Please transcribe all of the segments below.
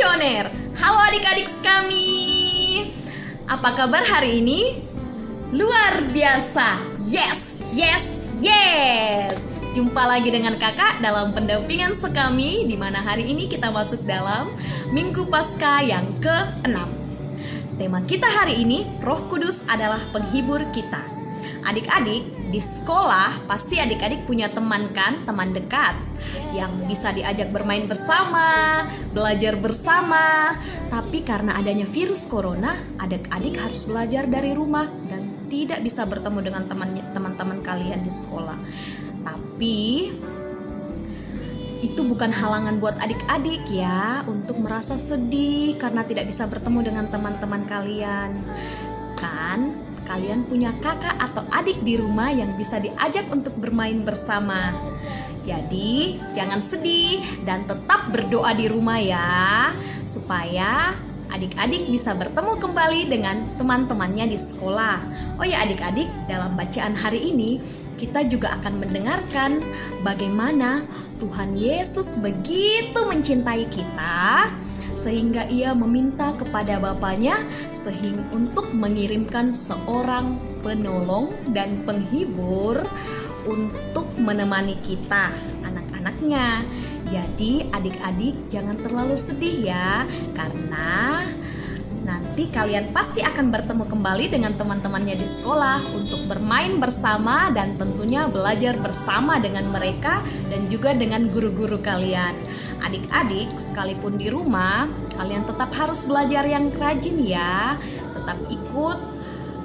Visioner. Halo adik-adik kami. Apa kabar hari ini? Luar biasa. Yes. Jumpa lagi dengan kakak dalam pendampingan Sekami, di mana hari ini kita masuk dalam Minggu Paskah yang ke-6. Tema kita hari ini, Roh Kudus adalah penghibur kita. Adik-adik, di sekolah pasti adik-adik punya teman kan, teman dekat yang bisa diajak bermain bersama, belajar bersama. Tapi karena adanya virus corona, adik-adik harus belajar dari rumah dan tidak bisa bertemu dengan teman-teman kalian di sekolah. Tapi itu bukan halangan buat adik-adik ya untuk merasa sedih karena tidak bisa bertemu dengan teman-teman kalian. Kan kalian punya kakak atau adik di rumah yang bisa diajak untuk bermain bersama. Jadi jangan sedih dan tetap berdoa di rumah ya, supaya adik-adik bisa bertemu kembali dengan teman-temannya di sekolah. Oh ya adik-adik, dalam bacaan hari ini kita juga akan mendengarkan bagaimana Tuhan Yesus begitu mencintai kita sehingga ia meminta kepada Bapanya untuk mengirimkan seorang penolong dan penghibur untuk menemani kita, anak-anaknya. Jadi adik-adik jangan terlalu sedih ya, karena nanti kalian pasti akan bertemu kembali dengan teman-temannya di sekolah untuk bermain bersama dan tentunya belajar bersama dengan mereka dan juga dengan guru-guru kalian. Adik-adik, sekalipun di rumah, kalian tetap harus belajar yang rajin ya. Tetap ikut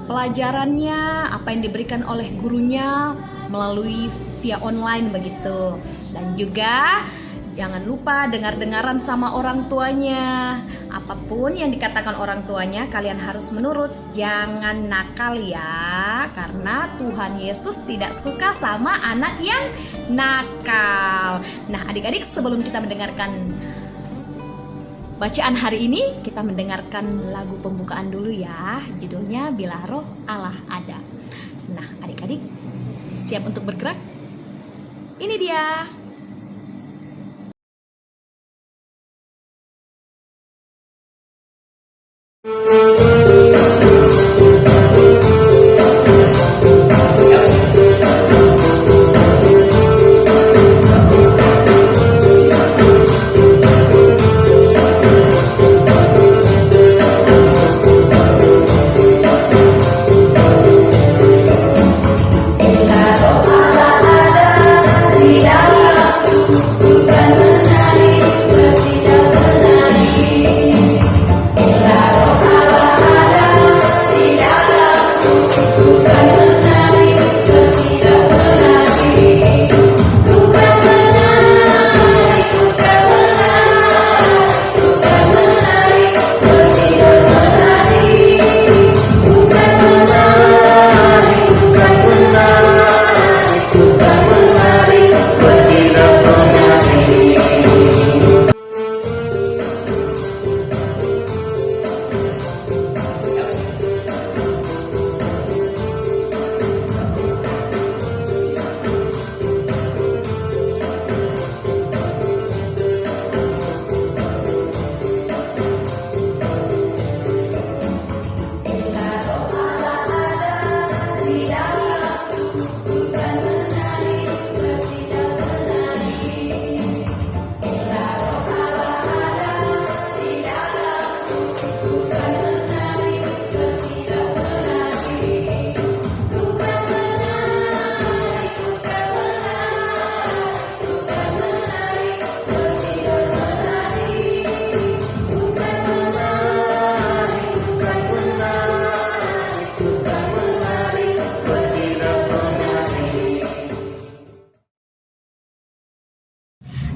pelajarannya, apa yang diberikan oleh gurunya melalui via online begitu. Dan juga jangan lupa dengar-dengaran sama orang tuanya. Apapun yang dikatakan orang tuanya, kalian harus menurut. Jangan nakal ya, karena Tuhan Yesus tidak suka sama anak yang nakal. Nah adik-adik, sebelum kita mendengarkan bacaan hari ini, kita mendengarkan lagu pembukaan dulu ya. Judulnya Bila Roh Allah Ada. Nah adik-adik, siap untuk bergerak? Ini dia.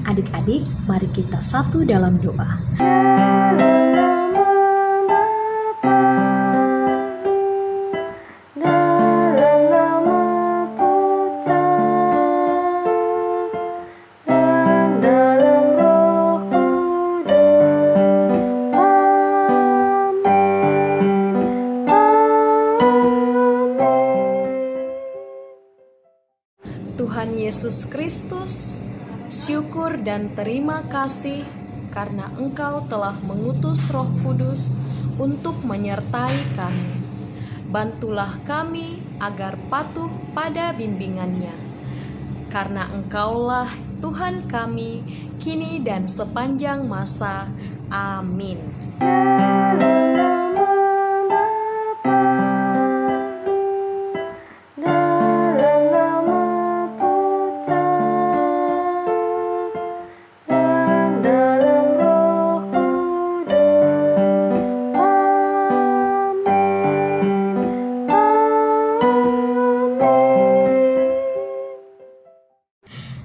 Adik-adik, mari kita satu dalam doa. Tuhan Yesus Kristus, syukur dan terima kasih karena Engkau telah mengutus Roh Kudus untuk menyertai kami. Bantulah kami agar patuh pada bimbingannya, karena Engkaulah Tuhan kami, kini dan sepanjang masa. Amin.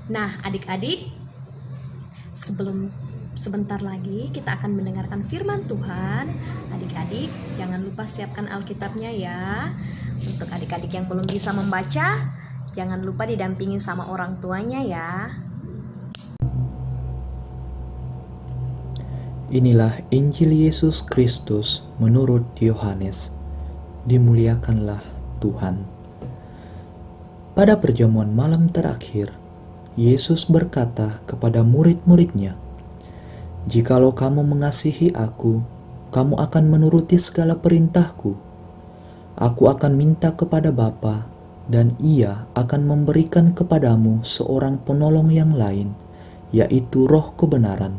Nah, adik-adik, sebentar lagi kita akan mendengarkan firman Tuhan. Adik-adik, jangan lupa siapkan Alkitabnya ya. Untuk adik-adik yang belum bisa membaca, jangan lupa didampingi sama orang tuanya ya. Inilah Injil Yesus Kristus menurut Yohanes. Dimuliakanlah Tuhan. Pada perjamuan malam terakhir, Yesus berkata kepada murid-muridnya, "Jikalau kamu mengasihi aku, kamu akan menuruti segala perintahku. Aku akan minta kepada Bapa, dan Ia akan memberikan kepadamu seorang penolong yang lain, yaitu Roh kebenaran,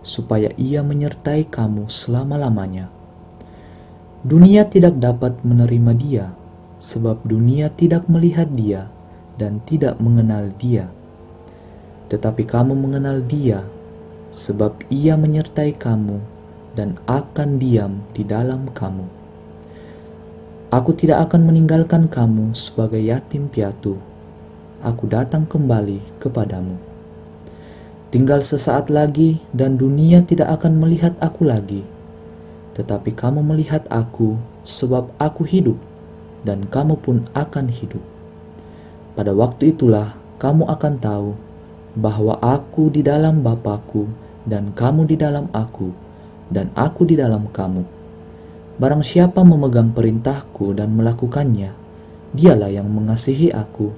supaya Ia menyertai kamu selama-lamanya. Dunia tidak dapat menerima Dia, sebab dunia tidak melihat Dia dan tidak mengenal Dia. Tetapi kamu mengenal Dia, sebab Ia menyertai kamu dan akan diam di dalam kamu. Aku tidak akan meninggalkan kamu sebagai yatim piatu. Aku datang kembali kepadamu. Tinggal sesaat lagi dan dunia tidak akan melihat aku lagi. Tetapi kamu melihat aku, sebab aku hidup, dan kamu pun akan hidup. Pada waktu itulah kamu akan tahu bahwa aku di dalam Bapa-Ku dan kamu di dalam aku, dan aku di dalam kamu. Barang siapa memegang perintahku dan melakukannya, dialah yang mengasihi aku.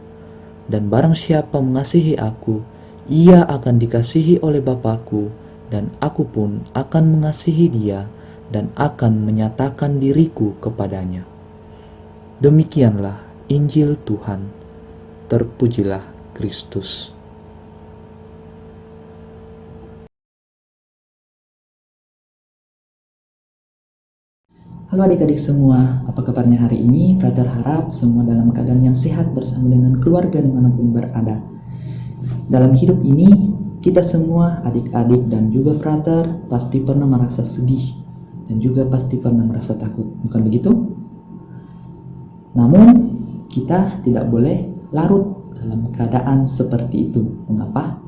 Dan barang siapa mengasihi aku, ia akan dikasihi oleh Bapa-Ku, dan aku pun akan mengasihi dia dan akan menyatakan diriku kepadanya." Demikianlah Injil Tuhan. Terpujilah Kristus. Halo adik-adik semua, apa kabarnya hari ini? Frater harap semua dalam keadaan yang sehat bersama dengan keluarga dimanapun berada. Dalam hidup ini, kita semua adik-adik dan juga frater pasti pernah merasa sedih dan juga pasti pernah merasa takut, bukan begitu? Namun, kita tidak boleh larut dalam keadaan seperti itu. Mengapa?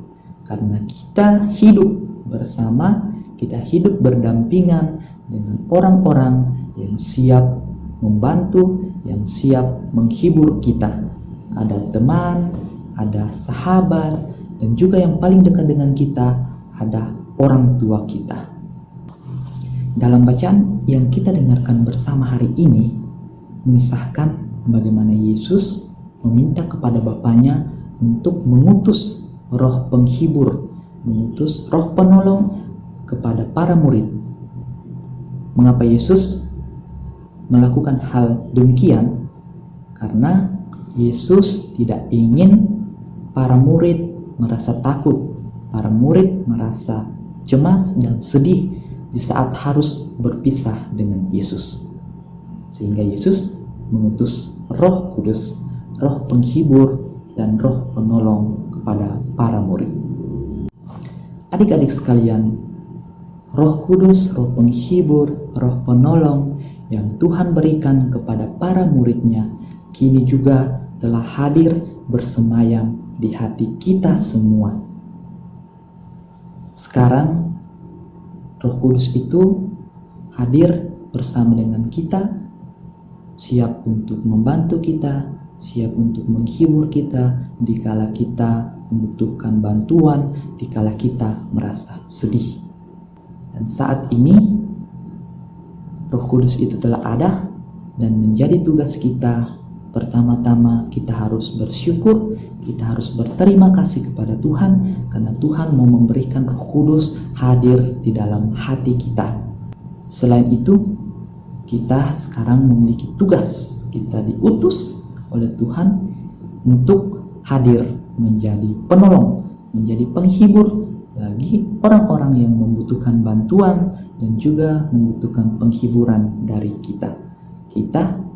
Karena kita hidup bersama, kita hidup berdampingan dengan orang-orang yang siap membantu, yang siap menghibur kita. Ada teman, ada sahabat, dan juga yang paling dekat dengan kita, ada orang tua kita. Dalam bacaan yang kita dengarkan bersama hari ini, mengisahkan bagaimana Yesus meminta kepada Bapaknya untuk mengutus roh penghibur, mengutus roh penolong kepada para murid. Mengapa Yesus melakukan hal demikian? Karena Yesus tidak ingin para murid merasa takut, para murid merasa cemas dan sedih di saat harus berpisah dengan Yesus. Sehingga Yesus mengutus Roh Kudus, roh penghibur dan roh penolong kepada para murid. Adik-adik sekalian, Roh Kudus, roh penghibur, roh penolong yang Tuhan berikan kepada para murid-Nya kini juga telah hadir bersemayam di hati kita semua. Sekarang Roh Kudus itu hadir bersama dengan kita, siap untuk membantu kita, siap untuk menghibur kita dikala kita membutuhkan bantuan, dikala kita merasa sedih. Dan saat ini Roh Kudus itu telah ada dan menjadi tugas kita pertama-tama kita harus bersyukur, kita harus berterima kasih kepada Tuhan karena Tuhan mau memberikan Roh Kudus hadir di dalam hati kita. Selain itu, kita sekarang memiliki tugas, kita diutus oleh Tuhan untuk hadir menjadi penolong, menjadi penghibur bagi orang-orang yang membutuhkan bantuan dan juga membutuhkan penghiburan dari kita. Kita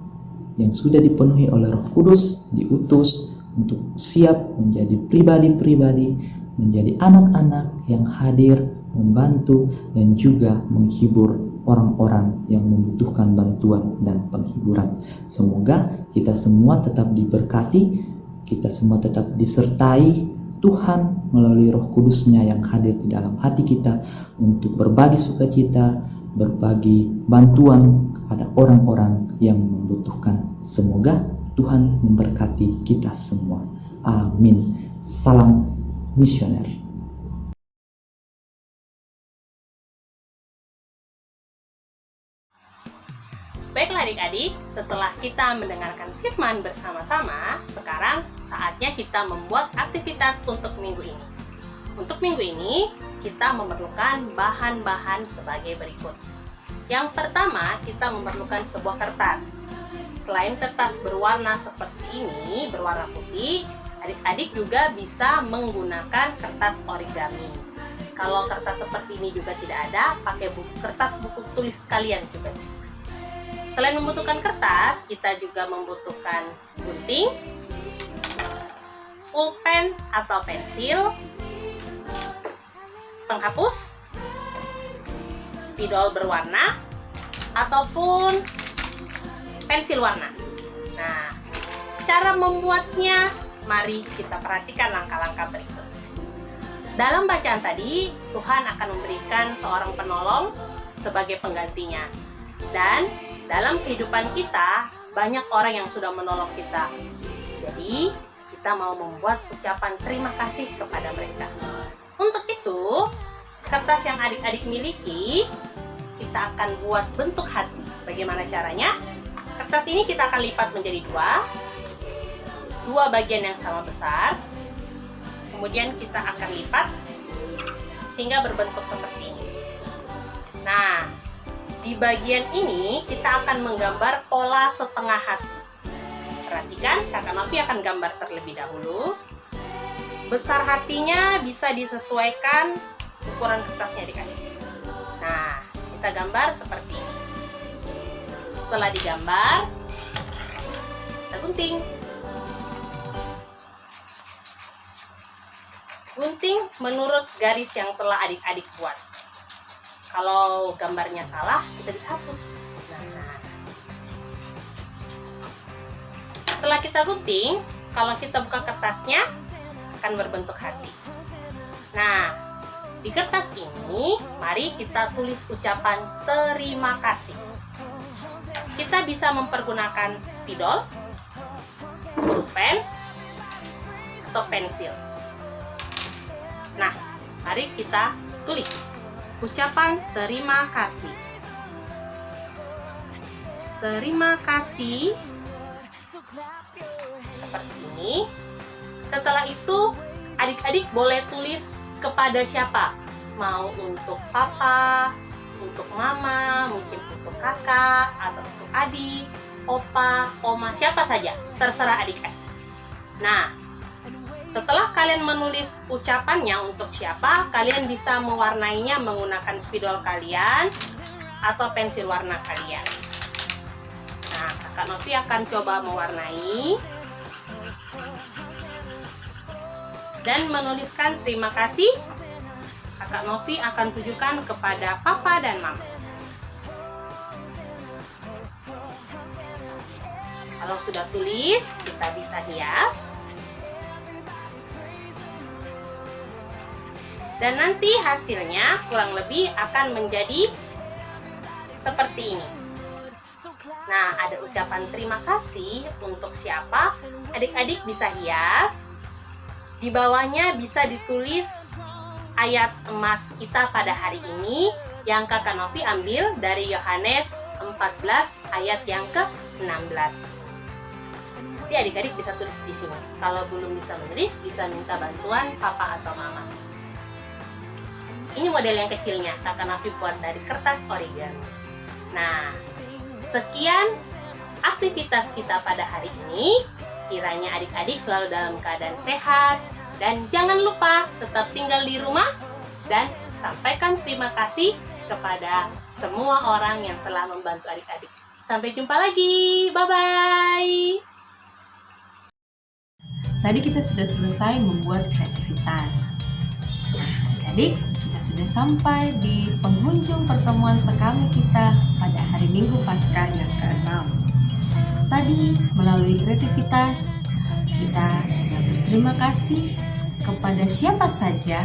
yang sudah dipenuhi oleh Roh Kudus diutus untuk siap menjadi pribadi-pribadi, menjadi anak-anak yang hadir, membantu dan juga menghibur orang-orang yang membutuhkan bantuan dan penghiburan. Semoga kita semua tetap diberkati, kita semua tetap disertai Tuhan melalui Roh Kudus-Nya yang hadir di dalam hati kita untuk berbagi sukacita, berbagi bantuan kepada orang-orang yang membutuhkan. Semoga Tuhan memberkati kita semua. Amin. Salam misioner. Baiklah adik-adik, setelah kita mendengarkan firman bersama-sama, sekarang saatnya kita membuat aktivitas untuk minggu ini. Untuk minggu ini, kita memerlukan bahan-bahan sebagai berikut. Yang pertama, kita memerlukan sebuah kertas. Selain kertas berwarna seperti ini, berwarna putih, adik-adik juga bisa menggunakan kertas origami. Kalau kertas seperti ini juga tidak ada, pakai kertas buku tulis kalian juga bisa. Selain membutuhkan kertas, kita juga membutuhkan gunting, pulpen atau pensil, penghapus, spidol berwarna, ataupun pensil warna. Nah, cara membuatnya, mari kita perhatikan langkah-langkah berikut. Dalam bacaan tadi, Tuhan akan memberikan seorang penolong sebagai penggantinya. Dan dalam kehidupan kita, banyak orang yang sudah menolong kita. Jadi, kita mau membuat ucapan terima kasih kepada mereka. Untuk itu, kertas yang adik-adik miliki, kita akan buat bentuk hati. Bagaimana caranya? Kertas ini kita akan lipat menjadi dua bagian yang sama besar. Kemudian kita akan lipat sehingga berbentuk seperti ini. Nah, di bagian ini kita akan menggambar pola setengah hati. Perhatikan, Kakak Novi akan gambar terlebih dahulu. Besar hatinya bisa disesuaikan ukuran kertasnya adik-adik. Nah, kita gambar seperti ini. Setelah digambar, kita gunting. Gunting menurut garis yang telah adik-adik buat. Kalau gambarnya salah, kita bisa hapus. Nah. Setelah kita gunting, kalau kita buka kertasnya, akan berbentuk hati. Nah, di kertas ini, mari kita tulis ucapan terima kasih. Kita bisa mempergunakan spidol, pulpen, atau pensil. Nah, mari kita tulis ucapan terima kasih. Terima kasih. Seperti ini. Setelah itu, adik-adik boleh tulis kepada siapa? Mau untuk papa, untuk mama, mungkin untuk kakak, atau untuk adik, opa, oma, siapa saja. Terserah adik-adik. Nah, setelah kalian menulis ucapannya untuk siapa, kalian bisa mewarnainya menggunakan spidol kalian atau pensil warna kalian. Nah, Kakak Novi akan coba mewarnai dan menuliskan terima kasih. Kakak Novi akan tujukan kepada papa dan mama. Kalau sudah tulis, kita bisa hias. Dan nanti hasilnya kurang lebih akan menjadi seperti ini. Nah, ada ucapan terima kasih untuk siapa? Adik-adik bisa hias. Di bawahnya bisa ditulis ayat emas kita pada hari ini yang Kakak Novi ambil dari Yohanes 14 ayat yang ke-16. Nanti adik-adik bisa tulis di sini. Kalau belum bisa menulis, bisa minta bantuan papa atau mama. Ini model yang kecilnya, Kakak Nafi buat dari kertas origami. Nah, sekian aktivitas kita pada hari ini. Kiranya adik-adik selalu dalam keadaan sehat. Dan jangan lupa tetap tinggal di rumah. Dan sampaikan terima kasih kepada semua orang yang telah membantu adik-adik. Sampai jumpa lagi. Bye-bye. Tadi kita sudah selesai membuat kreativitas. Nah, adik, kita sudah sampai di penghujung pertemuan sekami kita pada hari Minggu Paskah yang ke-6. Tadi melalui kreativitas kita sudah berterima kasih kepada siapa saja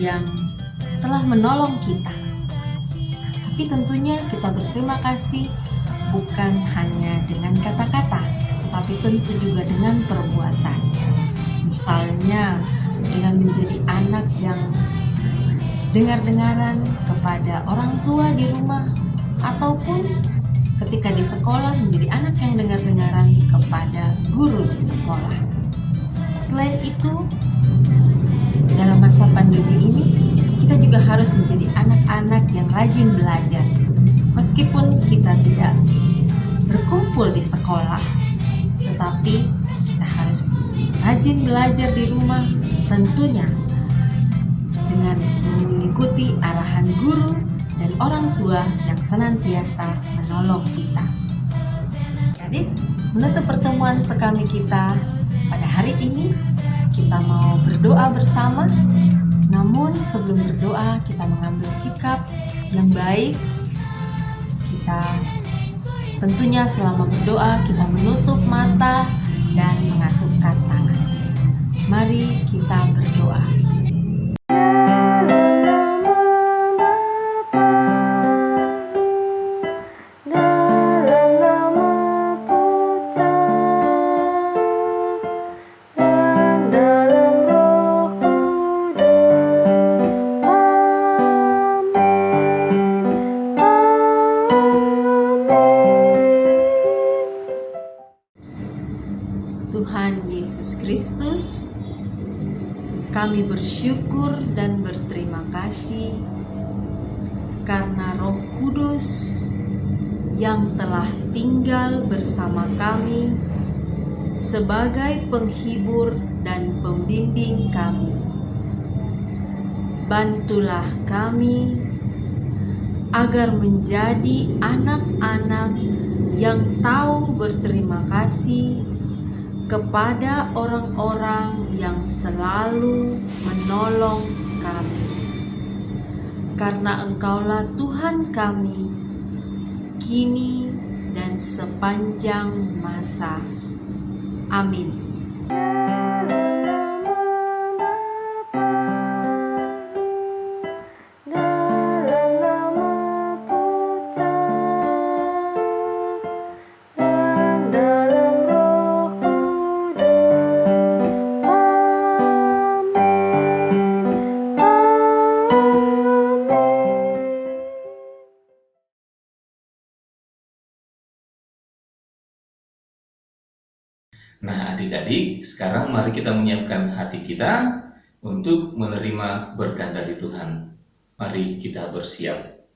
yang telah menolong kita. Tapi tentunya kita berterima kasih bukan hanya dengan kata-kata, tapi tentu juga dengan perbuatan. Misalnya dengan menjadi anak yang dengar-dengaran kepada orang tua di rumah, ataupun ketika di sekolah menjadi anak yang dengar-dengaran kepada guru di sekolah. Selain itu, dalam masa pandemi ini, kita juga harus menjadi anak-anak yang rajin belajar. Meskipun kita tidak berkumpul di sekolah, tetapi kita harus rajin belajar di rumah, tentunya dengan mengikuti arahan guru dan orang tua yang senantiasa menolong kita. Jadi, menutup pertemuan sekami kita pada hari ini, kita mau berdoa bersama. Namun sebelum berdoa, kita mengambil sikap yang baik. Kita tentunya selama berdoa, kita menutup mata dan mengatupkan tangan. Mari kita berdoa. Tuhan Yesus Kristus, kami bersyukur dan berterima kasih karena Roh Kudus yang telah tinggal bersama kami sebagai penghibur dan pembimbing kami. Bantulah kami agar menjadi anak-anak yang tahu berterima kasih kepada orang-orang yang selalu menolong kami. Karena Engkaulah Tuhan kami, kini dan sepanjang masa. Amin. Nah, adik-adik, sekarang mari kita menyiapkan hati kita untuk menerima berkat dari Tuhan. Mari kita bersiap.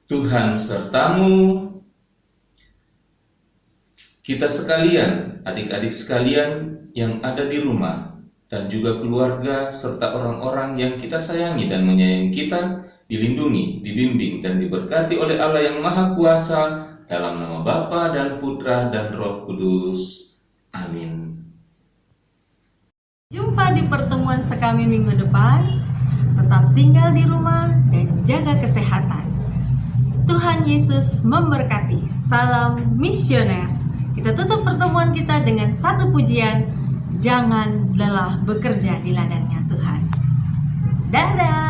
Tuhan sertamu, kita sekalian, adik-adik sekalian yang ada di rumah, dan juga keluarga serta orang-orang yang kita sayangi dan menyayangi kita, dilindungi, dibimbing, dan diberkati oleh Allah yang Maha Kuasa, dalam nama Bapa dan Putra dan Roh Kudus. Amin. Jumpa di pertemuan sekami minggu depan. Tetap tinggal di rumah dan jaga kesehatan. Tuhan Yesus memberkati. Salam misioner. Kita tutup pertemuan kita dengan satu pujian. Jangan lelah bekerja di ladangnya Tuhan. Dadah.